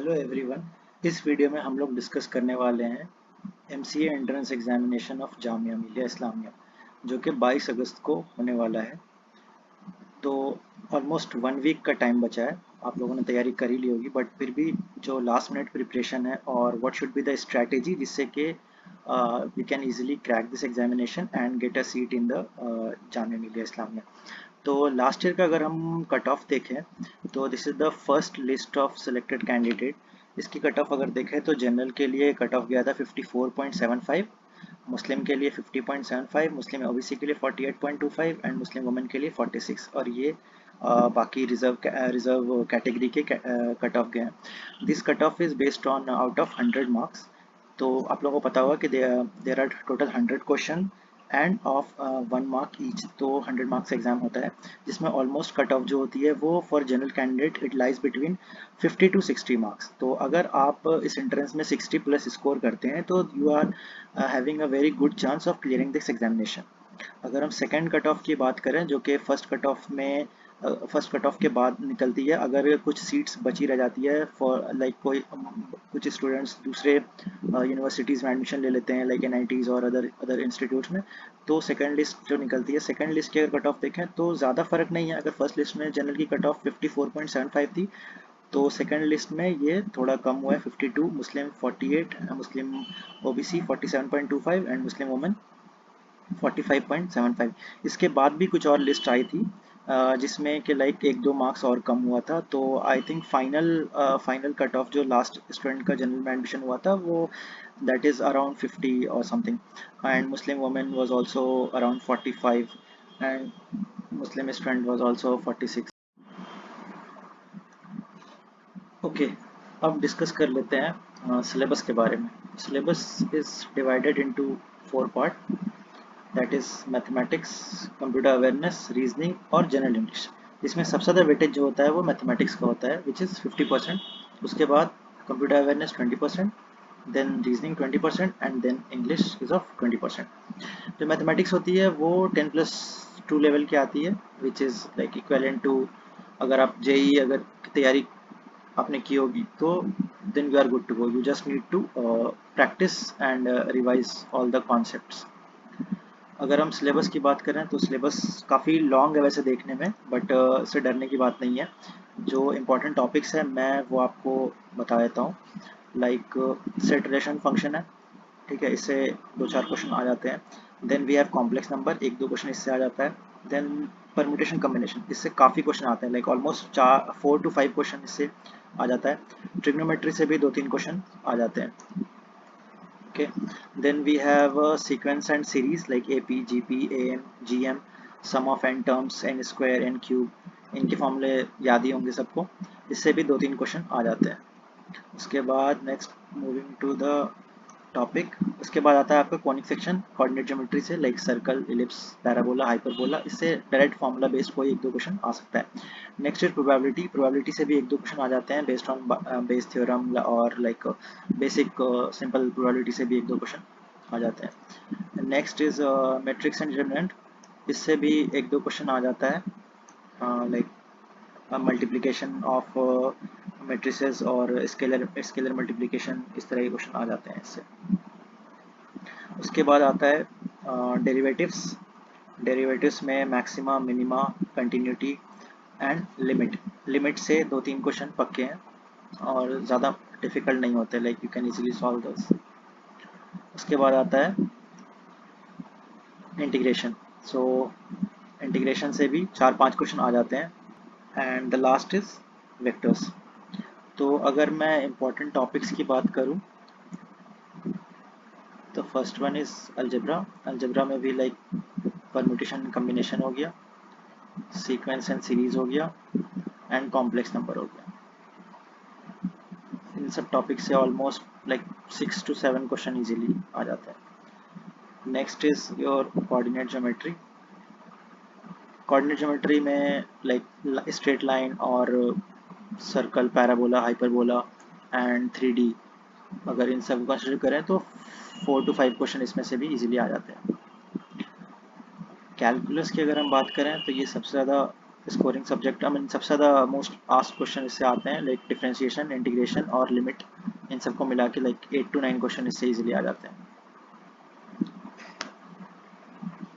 Hello everyone. इस video में हम लोग डिस्कस करने वाले हैं MCA entrance examination of Jamia Millia Islamia जो कि 22 अगस्त को होने वाला है। तो ऑलमोस्ट 1 वीक का टाइम बचा है। आप लोगों ने तैयारी कर ही ली होगी, बट फिर भी जो लास्ट मिनट प्रिपरेशन है और what should be the strategy जिससे कि we can easily crack this examination and get a seat in the Jamia Millia Islamia. तो लास्ट ईयर का अगर हम कट ऑफ देखें तो this is the first list of selected candidate. इसकी कट ऑफ अगर देखें तो जनरल के लिए कट ऑफ गया था 54.75, मुस्लिम के लिए 50.75, मुस्लिम ओबीसी के लिए 48.25 एंड मुस्लिम वुमेन के लिए 46। और ये बाकी रिजर्व कैटेगरी के कट ऑफ गए हैं। This cut off is based on out of 100 marks. तो आप लोगों को पता होगा कि there are total 100 question and of 1 mark each. तो 100 मार्क्स एग्जाम होता है जिसमें ऑलमोस्ट कट ऑफ जो होती है वो for general candidate it lies between 50 to 60 marks. तो अगर आप इस एंट्रेंस में 60 प्लस स्कोर करते हैं तो you are having a very good chance of clearing this examination. अगर हम सेकेंड कट ऑफ की बात करें जो कि फर्स्ट कट ऑफ के बाद निकलती है, अगर कुछ सीट्स बची रह जाती है फॉर लाइक कोई कुछ स्टूडेंट्स दूसरे यूनिवर्सिटीज़ में एडमिशन ले लेते हैं लाइक एनआईटीज़ और अदर इंस्टीट्यूट्स में, तो सेकंड लिस्ट जो निकलती है, सेकंड लिस्ट की अगर कट ऑफ देखें तो ज़्यादा फर्क नहीं है। अगर फर्स्ट लिस्ट में जनरल की कट ऑफ 54.75 थी तो सेकंड लिस्ट में ये थोड़ा कम हुआ है 52, मुस्लिम 48, मुस्लिम ओबीसी 47.25 एंड मुस्लिम वुमेन 45.75। इसके बाद भी कुछ और लिस्ट आई थी जिसमें कि लाइक 1-2 मार्क्स और कम हुआ था। तो I think final cut off जो लास्ट स्टूडेंट का जनरल में एडमिशन हुआ था वो दैट इज़ अराउंड 50 और something and Muslim women was also around 45 and Muslim student was also 46। Okay, अब डिस्कस कर लेते हैं सिलेबस के बारे में। Syllabus is divided into 4 part, that is mathematics, computer awareness, reasoning और जनरल इंग्लिश। इसमें सबसे ज़्यादा वेटेज जो होता है वो मैथमेटिक्स का होता है विच इज़ 50%। उसके बाद computer awareness 20%, then reasoning 20% and then English is of 20%। जो मैथमेटिक्स होती है वो 10+2 लेवल की आती है which is like equivalent to, अगर आप जेई अगर तैयारी आपने की होगी तो then you are good to go. You just need to practice and revise all the concepts. अगर हम सिलेबस की बात करें तो सिलेबस काफ़ी लॉन्ग है वैसे देखने में, बट इससे डरने की बात नहीं है। जो इम्पोर्टेंट टॉपिक्स हैं मैं वो आपको बता देता हूँ। लाइक सेट रिलेशन फंक्शन है, ठीक है, इससे 2-4 क्वेश्चन आ जाते हैं। Then we have complex number, 1-2 question इससे आ जाता है। देन परम्यूटेशन कम्बिनेशन, इससे काफ़ी क्वेश्चन आते हैं, लाइक ऑलमोस्ट 4 to 5 क्वेश्चन इससे आ जाता है। ट्रिग्नोमेट्री से भी 2-3 क्वेश्चन आ जाते हैं। Okay, then we have a sequence and series like AP, GP, AM, GM, sum of n terms, n square, n cube। इनके फॉर्मूले याद ही होंगे सबको, इससे भी 2-3 क्वेश्चन आ जाते हैं। उसके बाद next moving to the topic, उसके बाद आता है आपका कॉनिक सेक्शन कोऑर्डिनेट ज्योमेट्री से, like circle, ellipse, parabola, hyperbola. इससे डायरेक्ट फार्मूला बेस्ड कोई 1-2 क्वेश्चन आ सकता है। नेक्स्ट इज प्रोबेबिलिटी, प्रोबेबिलिटी से भी 1-2 क्वेश्चन आ जाते हैं बेस्ड ऑन बेस थ्योरम और लाइक बेसिक सिंपल प्रोबेबिलिटी से भी 1-2 क्वेश्चन आ जाते हैं। Next is matrix and determinant, इससे भी 1-2 क्वेश्चन आ जाता है, लाइक मल्टीप्लिकेशन ऑफ मैट्रिसेस और स्केलर मल्टीप्लिकेशन, इस तरह के क्वेश्चन आ जाते हैं इससे। उसके बाद आता है डेरिवेटिव्स। डेरिवेटिव्स में maxima, minima, continuity and limit. Limit से 2-3 क्वेश्चन पक्के हैं और ज़्यादा डिफिकल्ट नहीं होते, like you can easily solve those. उसके बाद आता है इंटीग्रेशन। सो इंटीग्रेशन से भी 4-5 क्वेश्चन आ जाते हैं। And the last is vectors. तो अगर मैं इम्पोर्टेंट टॉपिक्स की बात करूं तो first one is algebra. Algebra में भी लाइक परम्यूटेशन कम्बिनेशन हो गया, सीक्वेंस एंड सीरीज हो गया एंड कॉम्प्लेक्स नंबर हो गया। इन सब टॉपिक से almost like 6 to 7 question easily आ जाते हैं। Next is your coordinate geometry. Coordinate geometry में लाइक स्ट्रेट लाइन और circle, parabola, hyperbola and 3D, अगर इन सब को कंसिडर करें तो 4 to 5 क्वेश्चन इसमें से भी इजीली आ जाते हैं। कैलकुलस की अगर हम बात करें तो ये सबसे ज़्यादा स्कोरिंग सब्जेक्ट, आई मीन सबसे ज़्यादा मोस्ट आस्क्ड क्वेश्चन इससे आते हैं, लाइक डिफरेंशिएशन, इंटीग्रेशन और लिमिट, इन सबको मिला के लाइक 8 to 9 क्वेश्चन इससे इजीली आ जाते हैं.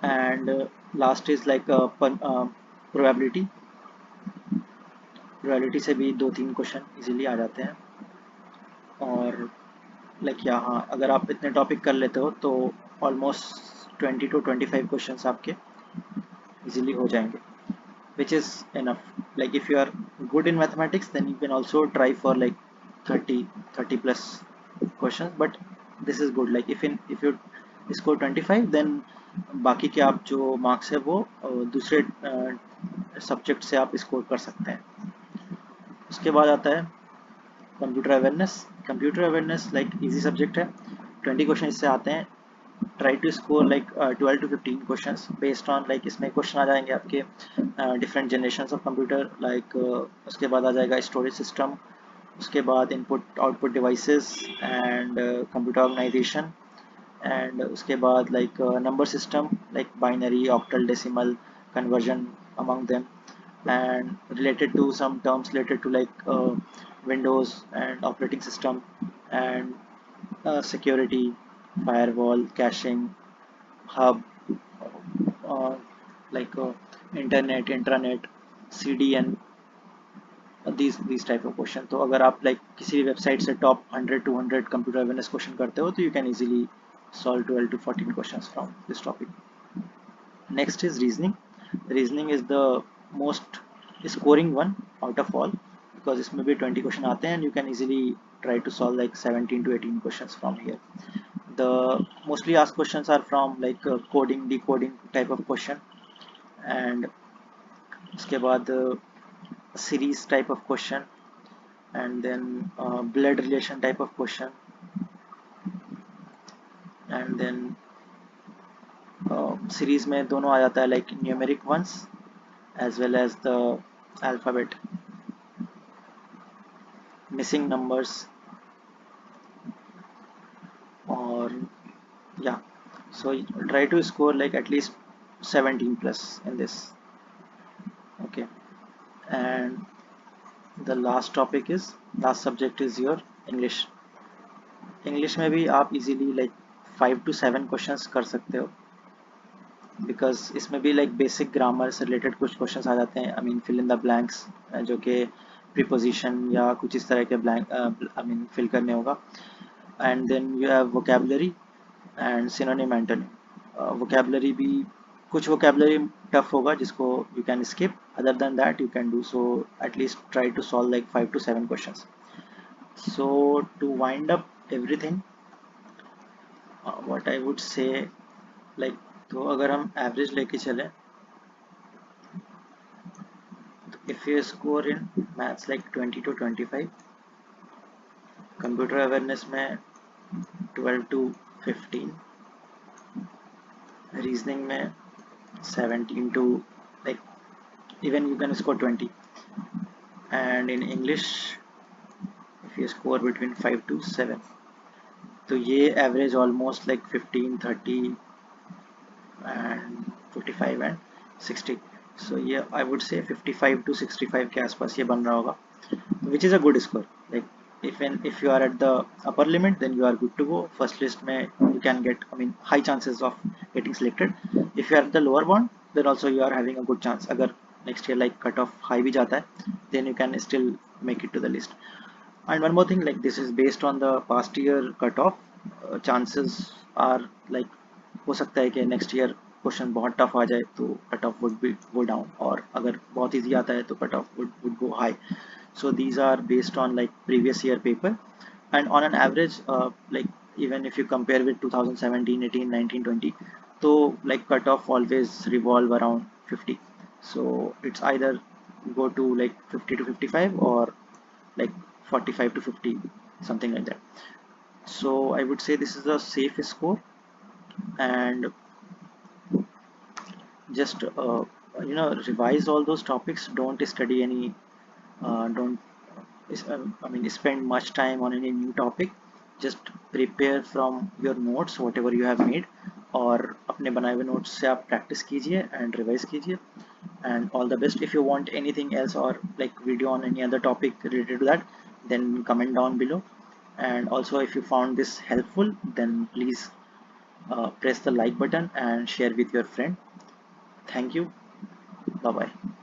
And last is like probability. Probability से भी 2-3 क्वेश्चन इजीली आ जाते हैं. और लाइक यहाँ अगर आप इतने टॉपिक कर लेते हो तो ऑलमोस्ट 20 to 25 क्वेश्चन आपके इजीली हो जाएंगे, which is enough. Like if you are good in mathematics, then you can also try for like 30 plus questions, but this is good. Like if you score 25, then बाकी के आप जो marks है वो दूसरे सब्जेक्ट से आप स्कोर कर सकते हैं. उसके बाद आता है computer awareness. Computer awareness like easy subject है, 20 क्वेश्चन इससे आते हैं. Try to score like 12 to 15 questions based on like इसमें क्वेश्चन आ जाएंगे आपके different generation of computer, like उसके बाद आ जाएगा स्टोरेज सिस्टम, उसके बाद input output devices and computer organisation, and उसके बाद like number system like binary, octal, decimal, conversion among them, and related to some terms related to like Windows and operating system, and security, firewall, caching, hub, uh, like internet, intranet, CDN, these type of question. तो अगर आप like किसी भी website से top 100-200 computer awareness question करते हो तो you can easily solve 12 to 14 questions from this topic. Next is reasoning. Reasoning is the most scoring one out of all because इसमें भी 20 क्वेश्चन आते हैं and you can easily try to solve like 17 to 18 questions from here. The mostly asked questions are from like coding, decoding type of question, and उसके बाद series type of question, and then blood relation type of question, and then series में दोनों आ जाता है like numeric ones as well as the alphabet, missing numbers, or yeah. So try to score like at least 17 plus in this. Okay, and the last topic is last subject is your English. English में भी आप easily like 5 to 7 questions कर सकते हो because इसमें भी like basic grammar से related कुछ क्वेश्चंस आ जाते हैं. I mean fill in the blanks, जो कि प्रीपोजिशन या कुछ इस तरह के ब्लैंक आई मीन फिल करने होगा. And then you have vocabulary and synonym antonym. Vocabulary भी कुछ वोकेबलरी टफ होगा जिसको you can skip, other than that you can do. So at least try to solve like 5 to 7 questions. So to wind up everything, what I would say like, तो अगर हम average लेके चलें, if you score in maths like 20 to 25, computer awareness में 12 to 15, reasoning में 17 to like even you can score 20, and in English if you score between 5 to 7, तो ये average almost like 15, 30 and 45 and 60. So yeah, I would say 55 to 65 के आसपास ये बन रहा होगा, which is a good score. Like if you are at the upper limit, then you are good to go. First list में you can get, I mean, high chances of getting selected. If you are at the lower bound, then also you are having a good chance. अगर next year like cut off high भी जाता है, then you can still make it to the list. And one more thing, like this is based on the past year cutoff. Chances are like हो सकता है कि next year question बहुत tough आ जाए तो cut off would be go down, और अगर बहुत इजी आता है तो cut off would go high. So these are based on like previous year paper, and on an average like even if you compare with 2017, 18, 19, 20, so like cutoff always revolve around 50. So it's either go to like 50 to 55 or like 45 to 50, something like that. So I would say this is a safe score, and just revise all those topics. Don't study any don't I mean spend much time on any new topic. Just prepare from your notes whatever you have made, और अपने बनाए हुए notes से आप practice कीजिए and revise कीजिए, and all the best. If you want anything else or like video on any other topic related to that, then comment down below. And also, if you found this helpful, then please press the like button and share with your friend. Thank you. Bye bye.